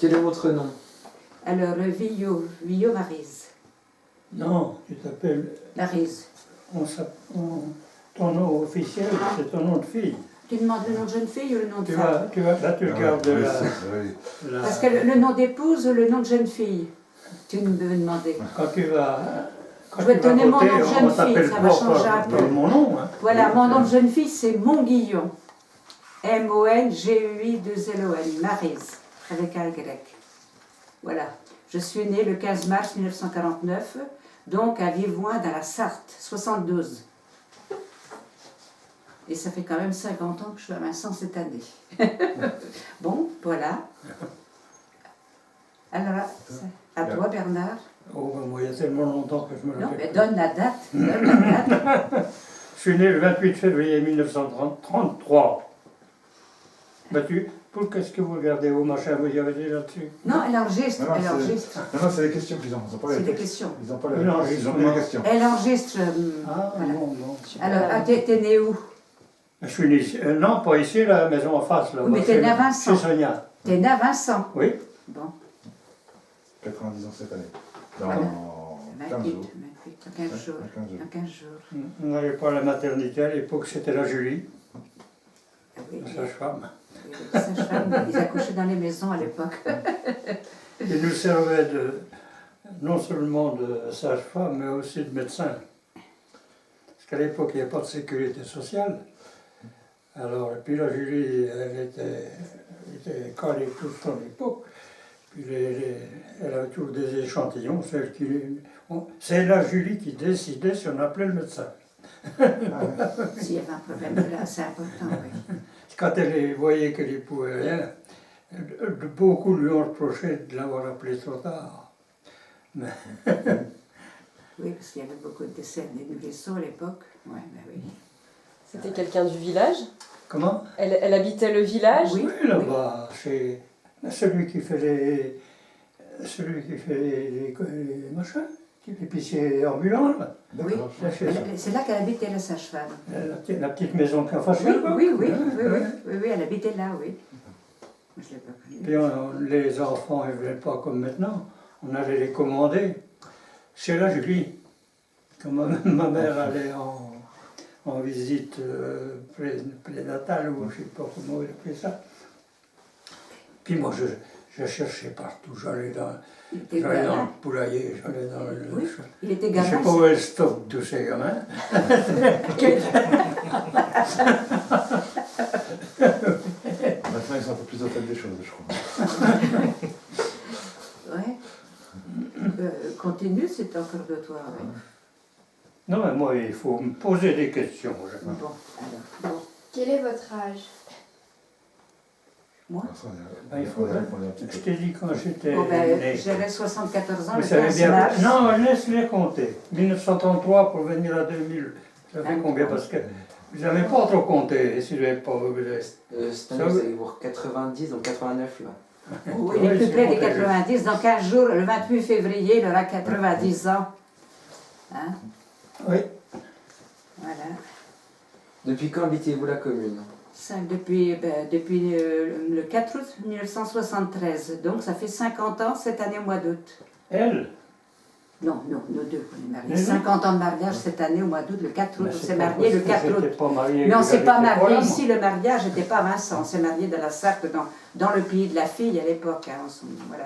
Quel est votre nom? Alors, Villot Maryse. Non, tu t'appelles... Maryse. Ton nom officiel, c'est ton nom de fille. Tu demandes le nom de jeune fille ou le nom de Tu femme? là, tu regardes oui, la... Parce que le nom d'épouse ou le nom de jeune fille? Tu me demandais. Quand tu vas... Je vais te donner mon nom de jeune fille, ça va changer un peu. Mon nom, hein. Voilà, mon nom de jeune fille, c'est Monguillon. M-O-N-G-U-I-2-L-O-N, Maryse, avec un Y. Voilà. Je suis née le 15 mars 1949, donc à Vivoin, dans la Sarthe, 72. Et ça fait quand même 50 ans que je suis à Vincent cette année. Bon, voilà. Alors, à toi, Bernard. Oh, ben, moi, il y a tellement longtemps que je me Non, rappelle. mais donne la date. Donne la date. Je suis né le 28 février 1933. Ben, qu'est-ce que vous regardez au machin, vous y avez dit là-dessus? Non, elle enregistre. Non, Elle enregistre. Non, c'est des questions qu'ils ont. Ils ont pas C'est les des textes. questions. Ils n'ont pas Non, les ils ont mis les questions. Elle enregistre. Ah, Voilà. non, non. Alors, t'es né où? Je suis né ici. Non, pas ici, la maison en face. Là, Oui, mais t'es né à Vincent. Chez Sonia. T'es né à Vincent. Oui. Bon. 90 ans cette année. Voilà. Dans 15 28, jours. 28, dans 15 jours. Dans 15 jours. Dans 15 jours. On n'avait pas la maternité à l'époque, c'était la Julie, Ah oui, la sage-femme. les sages-femmes, ils accouchaient dans les maisons à l'époque. Il nous servait non seulement de sage-femme, mais aussi de médecin. Parce qu'à l'époque, il n'y avait pas de sécurité sociale. Alors, et puis la Julie, elle était calée tout son époque. Puis elle avait toujours des échantillons. C'est la Julie qui décidait si on appelait le médecin. S'il y avait un problème de là, c'est important, oui. Quand elle voyait qu'elle n'y pouvait rien, beaucoup lui ont reproché de l'avoir appelé trop tard. Mais Oui, parce qu'il y avait beaucoup de décès des nourrissons à l'époque. Oui, ben oui. C'était quelqu'un du village? comment? Elle habitait le village? Oui. Oui, là-bas, c'est celui qui fait les machins, l'épicier ambulant, là. Oui. D'accord. C'est là qu'elle habitait, la sage-femme. La petite maison qu'en face. Oui, oui, elle habitait là, oui. Moi, je l'ai pas connue. Puis les enfants, ils ne venaient pas comme maintenant. On allait les commander chez la Julie. Quand ma mère allait en visite prénatale, ou je ne sais pas comment on appelait ça. Puis moi, je cherchais partout. J'allais dans Il était le gamin. poulailler, j'allais dans le... Oui, il était Je ne sais gamin. pas où est le stock de tous ces gamins. Maintenant, ils sont un peu plus au fait des choses, je crois. Ouais. Continue, c'est encore de toi. Oui. Non, mais moi, il faut me poser des questions. Bon, alors, bon. Quel est votre âge? Moi Ça, Ben, il faut- faudrait répondre un petit Je peu. t'ai dit quand j'étais Bon, ben, né. j'avais 74 ans, Vous le savez 15 bien. mars. Non, laisse-les compter. 1933 pour venir à 2000. Ça fait combien? Parce que vous n'avez pas trop compté, si vous n'avez pas. Cette année, vous allez voir 90, donc 89 là. Oui, il est plus près des 90. Dans 15 jours, le 28 février, il aura 90 ans. Hein? Oui. Voilà. Depuis quand habitez-vous la commune? Ça, depuis le 4 août 1973. Donc, ça fait 50 ans cette année au mois d'août. Elle? Non, nous deux, on est mariés. Mais non. 50 ans de mariage cette année au mois d'août, le 4 août. Mais On c'est s'est pas mariés le parce que 4 août. j'étais pas marié Non, que c'est pas j'habitais marié là, moi. ici, le mariage n'était pas à Vincent. On s'est marié dans la Sarthe, dans le pays de la fille à l'époque. Hein. Voilà.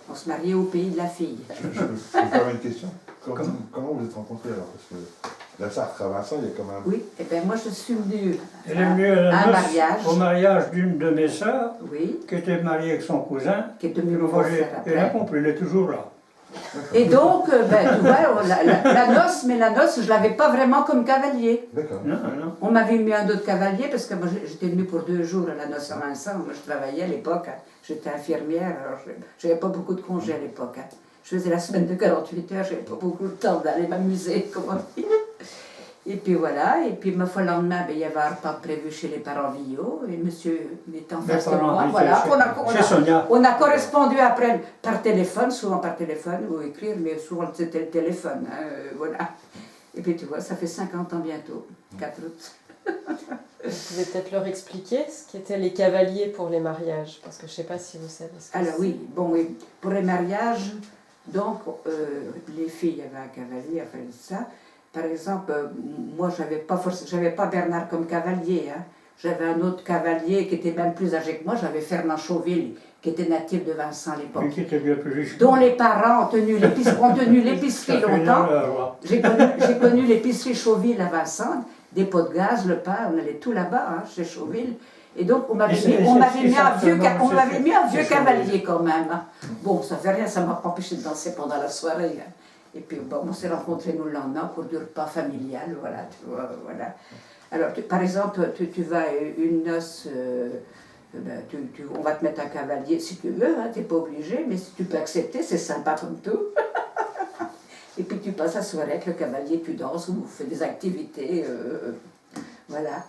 On se mariait au pays de la fille. Je peux faire une question. Comment Comment vous êtes rencontrés alors? Parce que la Sarthe à Vincent, il y a quand même. Oui, et bien moi je suis venue Elle est venue à à un la noce, mariage. au mariage d'une de mes sœurs, Oui, qui était mariée avec son cousin. qui est Et devenue mon moi, frère elle a après. compris, elle est toujours là. Et donc, ben, tu vois, la noce, mais la noce, je ne l'avais pas vraiment comme cavalier. D'accord. Non, non. On m'avait mis un autre cavalier parce que moi j'étais venue pour 2 jours à la noce à Vincent. Moi je travaillais à l'époque, hein. J'étais infirmière, alors je n'avais pas beaucoup de congés à l'époque. Hein. Je faisais la semaine de 48 heures, je n'avais pas beaucoup de temps d'aller m'amuser, comme on dit. Et puis voilà, et puis ma foi, le lendemain, ben, il y avait un repas prévu chez les parents Villot, et monsieur était en Mes face de parents moi. étaient Voilà, chez Sonia. on a correspondu après par téléphone, souvent par téléphone, ou écrire, mais souvent c'était le téléphone. Hein, voilà. Et puis tu vois, ça fait 50 ans bientôt, 4 août. Vous pouvez peut-être leur expliquer ce qu'étaient les cavaliers pour les mariages, parce que je ne sais pas si vous savez ce que Alors c'est. oui, bon, oui, pour les mariages, donc les filles avaient un cavalier, enfin ça. Par exemple, moi, j'avais pas Bernard comme cavalier, hein. J'avais un autre cavalier qui était même plus âgé que moi, j'avais Fernand Chauville, qui était natif de Vincent à l'époque. Lui qui était bien plus riche. Dont les parents ont tenu l'épicerie longtemps. J'ai connu l'épicerie Chauville à Vincent, des pots de gaz, le pain, on allait tout là-bas, hein, chez Chauville. Et donc, on m'avait mis un vieux cavalier quand même. Hein. Bon, ça fait rien, ça m'a pas empêché de danser pendant la soirée. Hein. Et puis, bon, on s'est rencontrés nous le lendemain pour du repas familial, voilà, tu vois, voilà. Alors, par exemple, tu vas à une noce, on va te mettre un cavalier si tu veux, hein, tu n'es pas obligé, mais si tu peux accepter, c'est sympa comme tout. Et puis tu passes la soirée avec le cavalier, tu danses ou vous faites des activités, voilà.